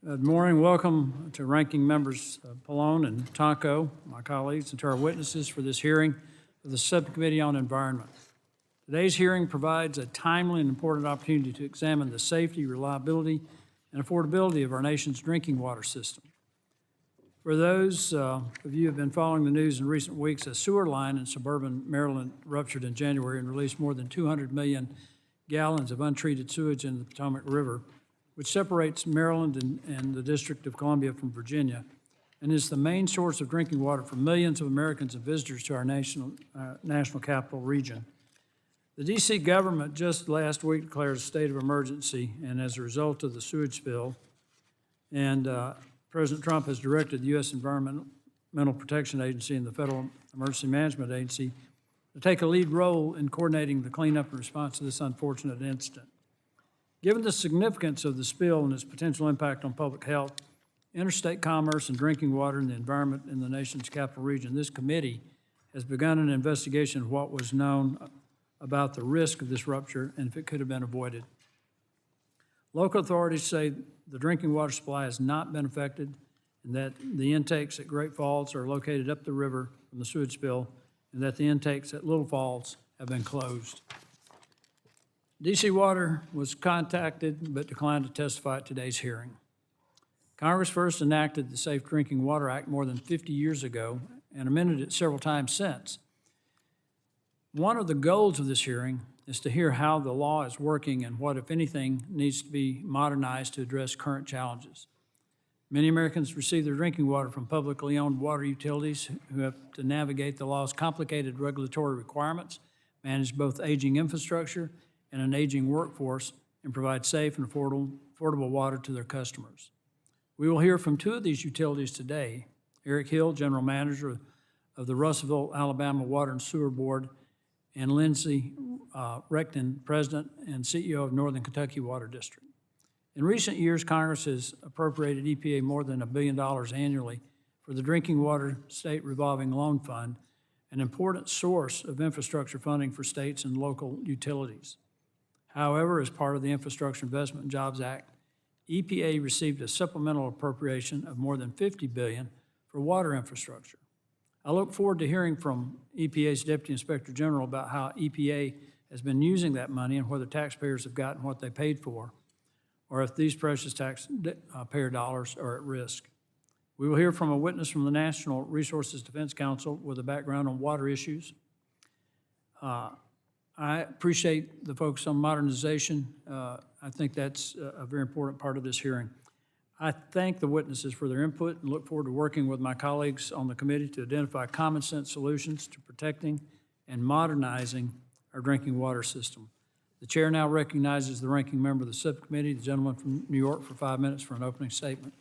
Good morning. Welcome to Ranking Members Pallone and Tonko, my colleagues, and to our witnesses for this hearing of the Subcommittee on Environment. Today's hearing provides a timely and important opportunity to examine the safety, reliability, and affordability of our nation's drinking water system. For those of you who have been following the news in recent weeks, a sewer line in suburban Maryland ruptured in January and released more than 200 million gallons of untreated sewage into the Potomac River, which separates Maryland and the District of Columbia from Virginia, and is the main source of drinking water for millions of Americans and visitors to our national capital region. The D.C. government just last week declared a state of emergency, and as a result of the sewage spill, and President Trump has directed the U.S. Environmental Protection Agency and the Federal Emergency Management Agency to take a lead role in coordinating the cleanup and response to this unfortunate incident. Given the significance of the spill and its potential impact on public health, interstate commerce, and drinking water and the environment in the nation's capital region, this committee has begun an investigation of what was known about the risk of this rupture and if it could have been avoided. Local authorities say the drinking water supply has not been affected and that the intakes at Great Falls are located up the river from the sewage spill and that the intakes at Little Falls have been closed. D.C. Water was contacted but declined to testify at today's hearing. Congress first enacted the Safe Drinking Water Act more than 50 years ago and amended it several times since. One of the goals of this hearing is to hear how the law is working and what, if anything, needs to be modernized to address current challenges. Many Americans receive their drinking water from publicly owned water utilities who have to navigate the law's complicated regulatory requirements, manage both aging infrastructure and an aging workforce, and provide safe and affordable water to their customers. We will hear from two of these utilities today, Eric Hill, General Manager of the Russellville, Alabama Water and Sewer Board, and Lindsay Reckton, President and CEO of Northern Kentucky Water District. In recent years, Congress has appropriated EPA more than $1 billion annually for the Drinking Water State Revolving Loan Fund, an important source of infrastructure funding for states and local utilities. However, as part of the Infrastructure Investment and Jobs Act, EPA received a supplemental appropriation of more than $50 billion for water infrastructure. I look forward to hearing from EPA's Deputy Inspector General about how EPA has been using that money and whether taxpayers have gotten what they paid for, or if these precious taxpayer dollars are at risk. We will hear from a witness from the National Resources Defense Council with a background on water issues. I appreciate the focus on modernization. I think that's a very important part of this hearing. I thank the witnesses for their input and look forward to working with my colleagues on the committee to identify common sense solutions to protecting and modernizing our drinking water system. The chair now recognizes the ranking member of the subcommittee, the gentleman from New York, for 5 minutes for an opening statement.